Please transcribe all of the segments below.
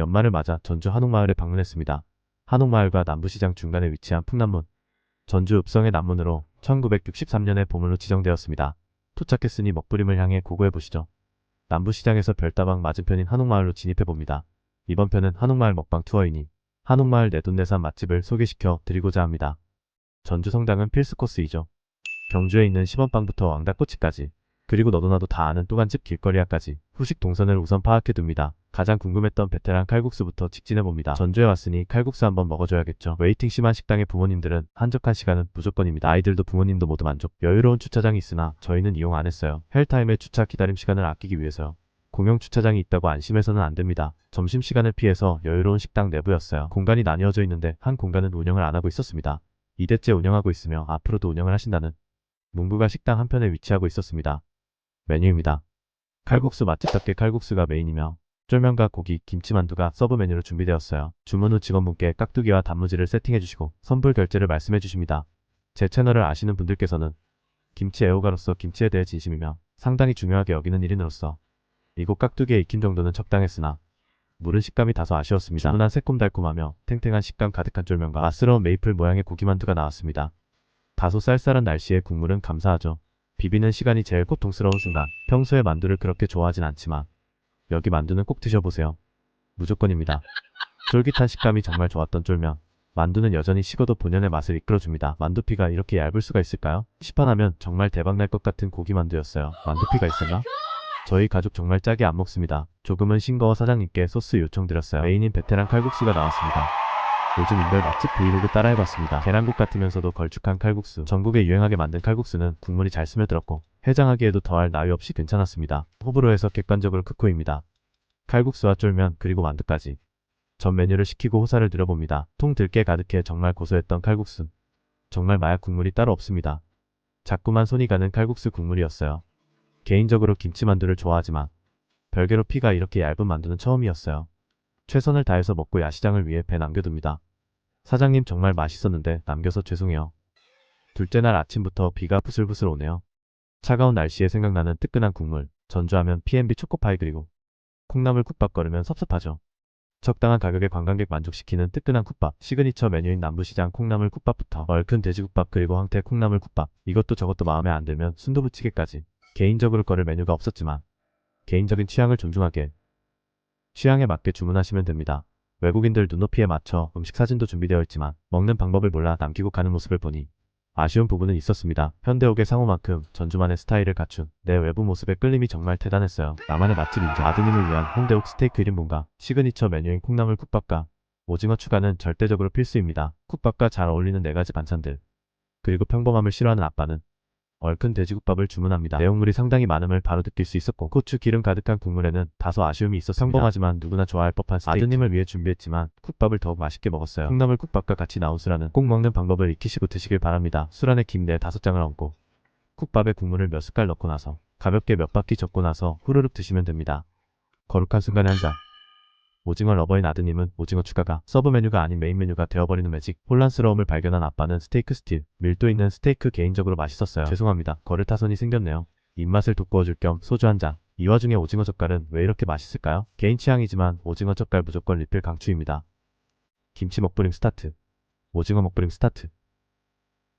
연말을 맞아 전주 한옥마을에 방문했습니다. 한옥마을과 남부시장 중간에 위치한 풍남문. 전주 읍성의 남문으로 1963년에 보물로 지정되었습니다. 도착했으니 먹부림을 향해 고고해보시죠. 남부시장에서 별다방 맞은편인 한옥마을로 진입해봅니다. 이번 편은 한옥마을 먹방 투어이니 한옥마을 내돈내산 맛집을 소개시켜 드리고자 합니다. 전주 성당은 필수 코스이죠. 경주에 있는 시범빵부터 왕닭꼬치까지, 그리고 너도나도 다 아는 또간집 길거리야까지 후식 동선을 우선 파악해둡니다. 가장 궁금했던 베테랑 칼국수부터 직진해봅니다. 전주에 왔으니 칼국수 한번 먹어줘야겠죠. 웨이팅 심한 식당의 부모님들은 한적한 시간은 무조건입니다. 아이들도 부모님도 모두 만족. 여유로운 주차장이 있으나 저희는 이용 안 했어요. 헬타임의 주차 기다림 시간을 아끼기 위해서요. 공용 주차장이 있다고 안심해서는 안 됩니다. 점심시간을 피해서 여유로운 식당 내부였어요. 공간이 나뉘어져 있는데 한 공간은 운영을 안 하고 있었습니다. 2대째 운영하고 있으며 앞으로도 운영을 하신다는 문구가 식당 한편에 위치하고 있었습니다. 메뉴입니다. 칼국수 맛집답게 칼국수가 메인이며 쫄면과 고기, 김치만두가 서브 메뉴로 준비되었어요. 주문 후 직원분께 깍두기와 단무지를 세팅해주시고 선불 결제를 말씀해주십니다. 제 채널을 아시는 분들께서는 김치 애호가로서 김치에 대해 진심이며 상당히 중요하게 여기는 1인으로서 이곳 깍두기에 익힌 정도는 적당했으나 물은 식감이 다소 아쉬웠습니다. 주문한 새콤달콤하며 탱탱한 식감 가득한 쫄면과 맛스러운 메이플 모양의 고기만두가 나왔습니다. 다소 쌀쌀한 날씨에 국물은 감사하죠. 비비는 시간이 제일 고통스러운 순간. 평소에 만두를 그렇게 좋아하진 않지만 여기 만두는 꼭 드셔보세요. 무조건입니다. 쫄깃한 식감이 정말 좋았던 쫄면. 만두는 여전히 식어도 본연의 맛을 이끌어줍니다. 만두피가 이렇게 얇을 수가 있을까요? 시판하면 정말 대박날 것 같은 고기 만두였어요. 만두피가 있었나? 저희 가족 정말 짜게 안 먹습니다. 조금은 싱거워 사장님께 소스 요청드렸어요. 메인인 베테랑 칼국수가 나왔습니다. 요즘 인별 맛집 브이로그 따라해봤습니다. 계란국 같으면서도 걸쭉한 칼국수. 전국에 유행하게 만든 칼국수는 국물이 잘 스며들었고 해장하기에도 더할 나위 없이 괜찮았습니다. 호불호에서 객관적으로 극호입니다. 칼국수와 쫄면 그리고 만두까지 전 메뉴를 시키고 호사를 누려봅니다. 통 들깨 가득해 정말 고소했던 칼국수. 정말 마약 국물이 따로 없습니다. 자꾸만 손이 가는 칼국수 국물이었어요. 개인적으로 김치만두를 좋아하지만 별개로 피가 이렇게 얇은 만두는 처음이었어요. 최선을 다해서 먹고 야시장을 위해 배 남겨둡니다. 사장님 정말 맛있었는데 남겨서 죄송해요. 둘째 날 아침부터 비가 부슬부슬 오네요. 차가운 날씨에 생각나는 뜨끈한 국물. 전주하면 P&B 초코파이 그리고 콩나물 국밥 거르면 섭섭하죠. 적당한 가격에 관광객 만족시키는 뜨끈한 국밥. 시그니처 메뉴인 남부시장 콩나물 국밥부터 얼큰 돼지국밥 그리고 황태 콩나물 국밥. 이것도 저것도 마음에 안 들면 순두부찌개까지. 개인적으로 거를 메뉴가 없었지만 개인적인 취향을 존중하게 취향에 맞게 주문하시면 됩니다. 외국인들 눈높이에 맞춰 음식 사진도 준비되어 있지만 먹는 방법을 몰라 남기고 가는 모습을 보니 아쉬운 부분은 있었습니다. 현대옥의 상호만큼 전주만의 스타일을 갖춘 내 외부 모습에 끌림이 정말 대단했어요. 나만의 맛집 인정. 아드님을 위한 홍대옥 스테이크 1인분과 시그니처 메뉴인 콩나물 국밥과 오징어 추가는 절대적으로 필수입니다. 국밥과 잘 어울리는 4가지 반찬들. 그리고 평범함을 싫어하는 아빠는 얼큰 돼지국밥을 주문합니다. 내용물이 상당히 많음을 바로 느낄 수 있었고 고추 기름 가득한 국물에는 다소 아쉬움이 있었습니다. 평범하지만 누구나 좋아할 법한 스테이크. 아드님을 위해 준비했지만 국밥을 더욱 맛있게 먹었어요. 콩나물 국밥과 같이 나온 술안은 꼭 먹는 방법을 익히시고 드시길 바랍니다. 술안에 김 4, 5장을 얹고 국밥에 국물을 몇 숟갈 넣고 나서 가볍게 몇 바퀴 젓고 나서 후루룩 드시면 됩니다. 거룩한 순간의 한 잔. 오징어 러버인 아드님은 오징어 추가가 서브 메뉴가 아닌 메인 메뉴가 되어버리는 매직. 혼란스러움을 발견한 아빠는 스테이크 스틸. 밀도 있는 스테이크 개인적으로 맛있었어요. 죄송합니다. 거를 타선이 생겼네요. 입맛을 돋구어줄 겸 소주 한 잔. 이 와중에 오징어 젓갈은 왜 이렇게 맛있을까요? 개인 취향이지만 오징어 젓갈 무조건 리필 강추입니다. 김치 먹부림 스타트. 오징어 먹부림 스타트.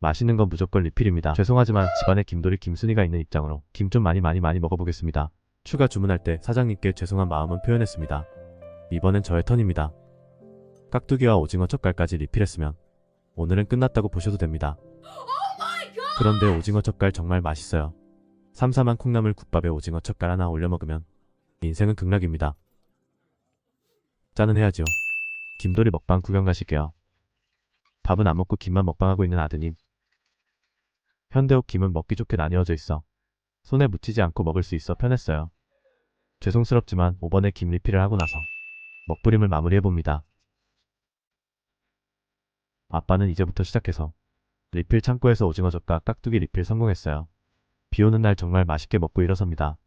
맛있는 건 무조건 리필입니다. 죄송하지만 집안에 김돌이 김순이가 있는 입장으로 김 좀 많이 먹어보겠습니다. 추가 주문할 때 사장님께 죄송한 마음은 표현했습니다. 이번엔 저의 턴입니다. 깍두기와 오징어 젓갈까지 리필했으면 오늘은 끝났다고 보셔도 됩니다. 그런데 오징어 젓갈 정말 맛있어요. 삼삼한 콩나물 국밥에 오징어 젓갈 하나 올려 먹으면 인생은 극락입니다. 짜는 해야지요. 김돌이 먹방 구경 가실게요. 밥은 안 먹고 김만 먹방하고 있는 아드님. 현대옥 김은 먹기 좋게 나뉘어져 있어 손에 묻히지 않고 먹을 수 있어 편했어요. 죄송스럽지만 5번에 김 리필을 하고 나서 먹부림을 마무리해봅니다. 아빠는 이제부터 시작해서 리필 창고에서 오징어 젓과 깍두기 리필 성공했어요. 비오는 날 정말 맛있게 먹고 일어섭니다.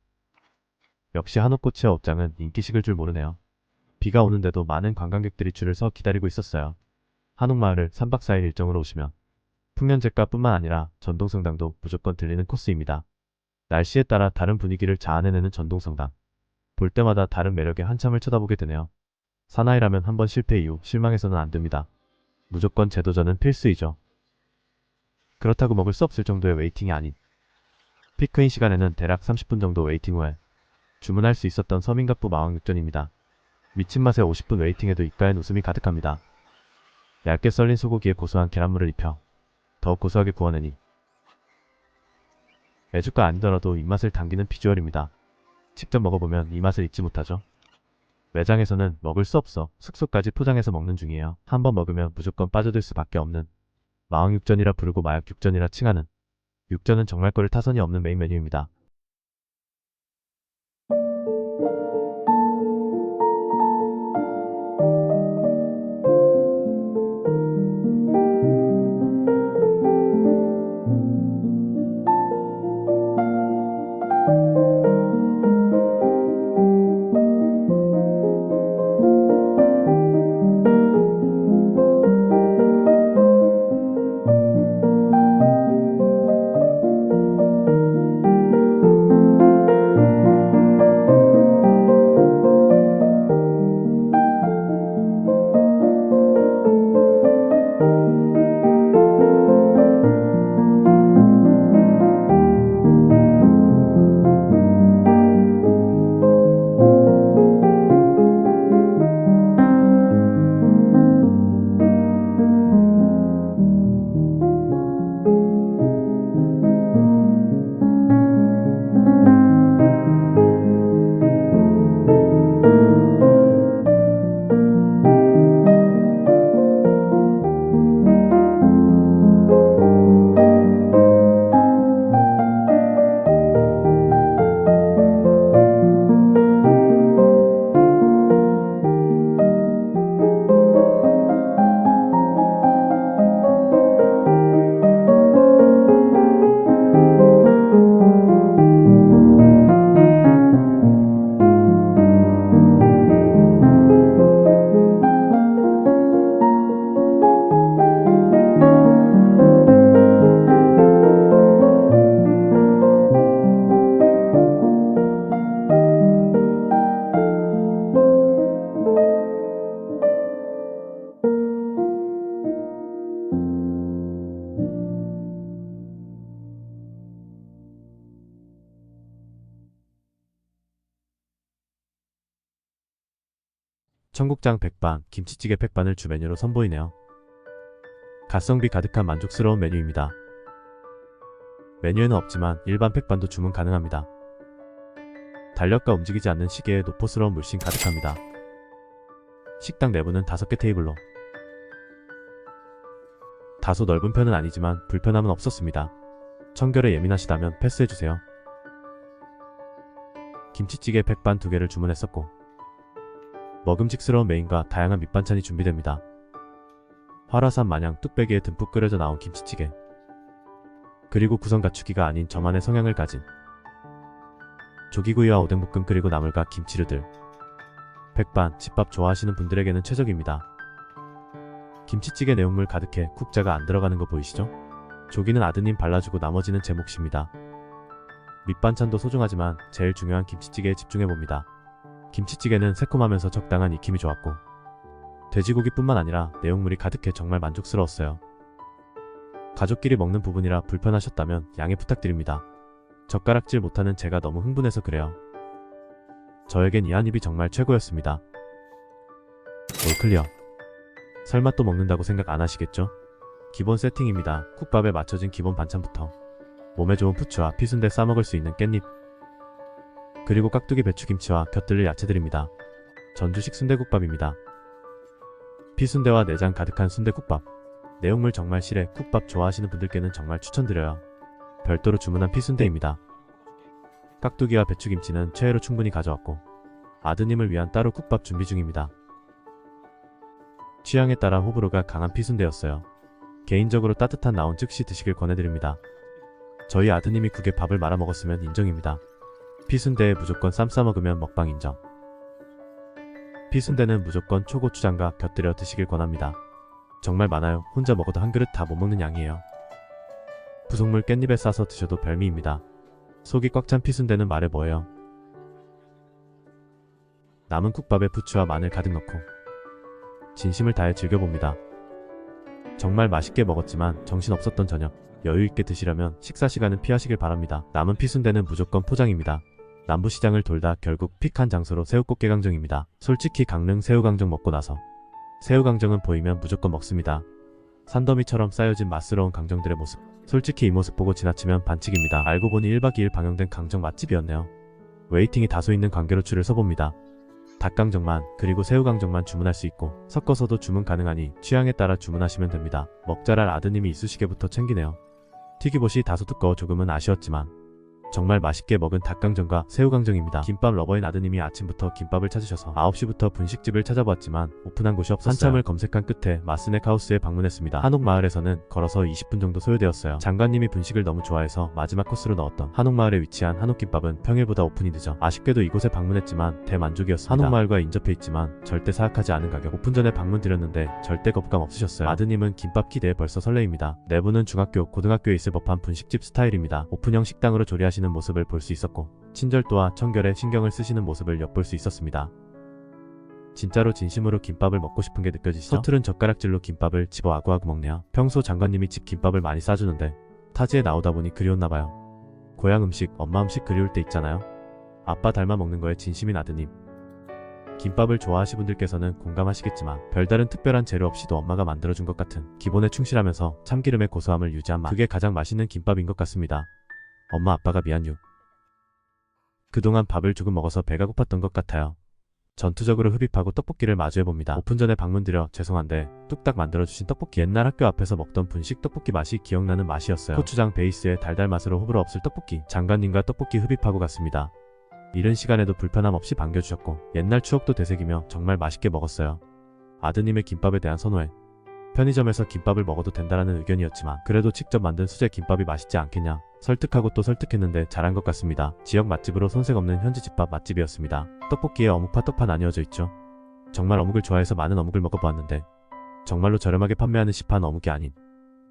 역시 한옥꼬치의 업장은 인기식을 줄 모르네요. 비가 오는데도 많은 관광객들이 줄을 서 기다리고 있었어요. 한옥마을을 3박 4일 일정으로 오시면 풍년제과뿐만 아니라 전동성당도 무조건 들리는 코스입니다. 날씨에 따라 다른 분위기를 자아내는 전동성당. 볼 때마다 다른 매력에 한참을 쳐다보게 되네요. 사나이라면 한번 실패 이후 실망해서는 안 됩니다. 무조건 재도전은 필수이죠. 그렇다고 먹을 수 없을 정도의 웨이팅이 아닌 피크인 시간에는 대략 30분 정도 웨이팅 후에 주문할 수 있었던 서민갑부 마왕육전입니다. 미친 맛에 50분 웨이팅에도 입가엔 웃음이 가득합니다. 얇게 썰린 소고기에 고소한 계란물을 입혀 더욱 고소하게 구워내니 애주가 아니더라도 입맛을 당기는 비주얼입니다. 직접 먹어보면 이 맛을 잊지 못하죠. 매장에서는 먹을 수 없어 숙소까지 포장해서 먹는 중이에요. 한번 먹으면 무조건 빠져들 수밖에 없는 마왕육전이라 부르고 마약육전이라 칭하는 육전은 정말 끓을 타선이 없는 메인 메뉴입니다. 청국장 백반, 김치찌개 백반을 주 메뉴로 선보이네요. 가성비 가득한 만족스러운 메뉴입니다. 메뉴에는 없지만 일반 백반도 주문 가능합니다. 달력과 움직이지 않는 시계에 노포스러운 물씬 가득합니다. 식당 내부는 5개 테이블로 다소 넓은 편은 아니지만 불편함은 없었습니다. 청결에 예민하시다면 패스해주세요. 김치찌개 백반 2개를 주문했었고 먹음직스러운 메인과 다양한 밑반찬이 준비됩니다. 화라산 마냥 뚝배기에 듬뿍 끓여져 나온 김치찌개, 그리고 구성 갖추기가 아닌 저만의 성향을 가진 조기구이와 오뎅볶음, 그리고 나물과 김치류들. 백반, 집밥 좋아하시는 분들에게는 최적입니다. 김치찌개 내용물 가득해 국자가 안 들어가는 거 보이시죠? 조기는 아드님 발라주고 나머지는 제 몫입니다. 밑반찬도 소중하지만 제일 중요한 김치찌개에 집중해봅니다. 김치찌개는 새콤하면서 적당한 익힘이 좋았고 돼지고기뿐만 아니라 내용물이 가득해 정말 만족스러웠어요. 가족끼리 먹는 부분이라 불편하셨다면 양해 부탁드립니다. 젓가락질 못하는 제가 너무 흥분해서 그래요. 저에겐 이 한 입이 정말 최고였습니다. 올 클리어. 설마 또 먹는다고 생각 안 하시겠죠? 기본 세팅입니다. 국밥에 맞춰진 기본 반찬부터 몸에 좋은 부추와 피순대 싸먹을 수 있는 깻잎, 그리고 깍두기 배추김치와 곁들일 야채들입니다. 전주식 순대국밥입니다. 피순대와 내장 가득한 순대국밥. 내용물 정말 실해 국밥 좋아하시는 분들께는 정말 추천드려요. 별도로 주문한 피순대입니다. 깍두기와 배추김치는 최애로 충분히 가져왔고 아드님을 위한 따로 국밥 준비 중입니다. 취향에 따라 호불호가 강한 피순대였어요. 개인적으로 따뜻한 나온 즉시 드시길 권해드립니다. 저희 아드님이 국에 밥을 말아 먹었으면 인정입니다. 피순대에 무조건 쌈 싸먹으면 먹방 인정. 피순대는 무조건 초고추장과 곁들여 드시길 권합니다. 정말 많아요. 혼자 먹어도 한 그릇 다 못 먹는 양이에요. 부속물 깻잎에 싸서 드셔도 별미입니다. 속이 꽉 찬 피순대는 말해 뭐해요. 남은 국밥에 부추와 마늘 가득 넣고 진심을 다해 즐겨봅니다. 정말 맛있게 먹었지만 정신없었던 저녁. 여유있게 드시려면 식사 시간은 피하시길 바랍니다. 남은 피순대는 무조건 포장입니다. 남부시장을 돌다 결국 픽한 장소로 새우꽃게강정입니다. 솔직히 강릉 새우강정 먹고 나서 새우강정은 보이면 무조건 먹습니다. 산더미처럼 쌓여진 맛스러운 강정들의 모습. 솔직히 이 모습 보고 지나치면 반칙입니다. 알고 보니 1박 2일 방영된 강정 맛집이었네요. 웨이팅이 다소 있는 관계로 줄을 서봅니다. 닭강정만 그리고 새우강정만 주문할 수 있고 섞어서도 주문 가능하니 취향에 따라 주문하시면 됩니다. 먹자랄 아드님이 이쑤시개부터 챙기네요. 튀기봇이 다소 두꺼워 조금은 아쉬웠지만 정말 맛있게 먹은 닭강정과 새우강정입니다. 김밥 러버인 아드님이 아침부터 김밥을 찾으셔서 9시부터 분식집을 찾아보았지만 오픈한 곳이 없었어요. 한참을 검색한 끝에 마스넥하우스에 방문했습니다. 한옥마을에서는 걸어서 20분 정도 소요되었어요. 장관님이 분식을 너무 좋아해서 마지막 코스로 넣었던 한옥마을에 위치한 한옥김밥은 평일보다 오픈이 늦어 아쉽게도 이곳에 방문했지만 대만족이었습니다. 한옥마을과 인접해 있지만 절대 사악하지 않은 가격. 오픈 전에 방문드렸는데 절대 거부감 없으셨어요. 아드님은 김밥 기대에 벌써 설레입니다. 내부는 중학교, 고등학교에 있을 법한 분식집 스타일입니다. 오픈형 식당으로 조리하시는 모습을 볼 수 있었고 친절도와 청결에 신경을 쓰시는 모습을 엿볼 수 있었습니다. 진짜로 진심으로 김밥을 먹고 싶은 게 느껴지시죠? 서투른 젓가락질로 김밥을 집어 아구아구 먹네요. 평소 장관님이 집 김밥을 많이 싸주는데 타지에 나오다 보니 그리웠나봐요. 고향 음식, 엄마 음식 그리울 때 있잖아요. 아빠 닮아 먹는 거에 진심인 아드님. 김밥을 좋아하시는 분들께서는 공감하시겠지만 별다른 특별한 재료 없이도 엄마가 만들어준 것 같은 기본에 충실하면서 참기름의 고소함을 유지한 맛. 그게 가장 맛있는 김밥인 것 같습니다. 엄마 아빠가 미안유. 그동안 밥을 조금 먹어서 배가 고팠던 것 같아요. 전투적으로 흡입하고 떡볶이를 마주해봅니다. 오픈 전에 방문드려 죄송한데 뚝딱 만들어주신 떡볶이. 옛날 학교 앞에서 먹던 분식 떡볶이 맛이 기억나는 맛이었어요. 고추장 베이스의 달달 맛으로 호불호 없을 떡볶이. 장관님과 떡볶이 흡입하고 갔습니다. 이른 시간에도 불편함 없이 반겨주셨고 옛날 추억도 되새기며 정말 맛있게 먹었어요. 아드님의 김밥에 대한 선호에 편의점에서 김밥을 먹어도 된다라는 의견이었지만 그래도 직접 만든 수제 김밥이 맛있지 않겠냐 설득하고 또 설득했는데 잘한 것 같습니다. 지역 맛집으로 손색 없는 현지 집밥 맛집이었습니다. 떡볶이에 어묵파 떡파 나뉘어져 있죠. 정말 어묵을 좋아해서 많은 어묵을 먹어보았는데 정말로 저렴하게 판매하는 시판 어묵이 아닌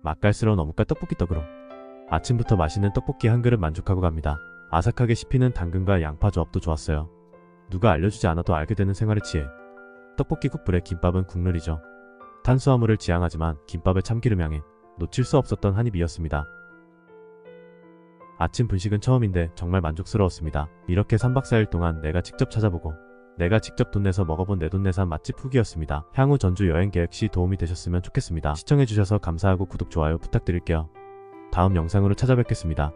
맛깔스러운 어묵과 떡볶이 떡으로 아침부터 맛있는 떡볶이 한 그릇 만족하고 갑니다. 아삭하게 씹히는 당근과 양파 조합도 좋았어요. 누가 알려주지 않아도 알게 되는 생활의 지혜. 떡볶이 국불에 김밥은 국룰이죠. 탄수화물을 지향하지만 김밥의 참기름 향에 놓칠 수 없었던 한 입이었습니다. 아침 분식은 처음인데 정말 만족스러웠습니다. 이렇게 3박 4일 동안 내가 직접 찾아보고 내가 직접 돈 내서 먹어본 내돈내산 맛집 후기였습니다. 향후 전주 여행 계획 시 도움이 되셨으면 좋겠습니다. 시청해주셔서 감사하고 구독, 좋아요 부탁드릴게요. 다음 영상으로 찾아뵙겠습니다.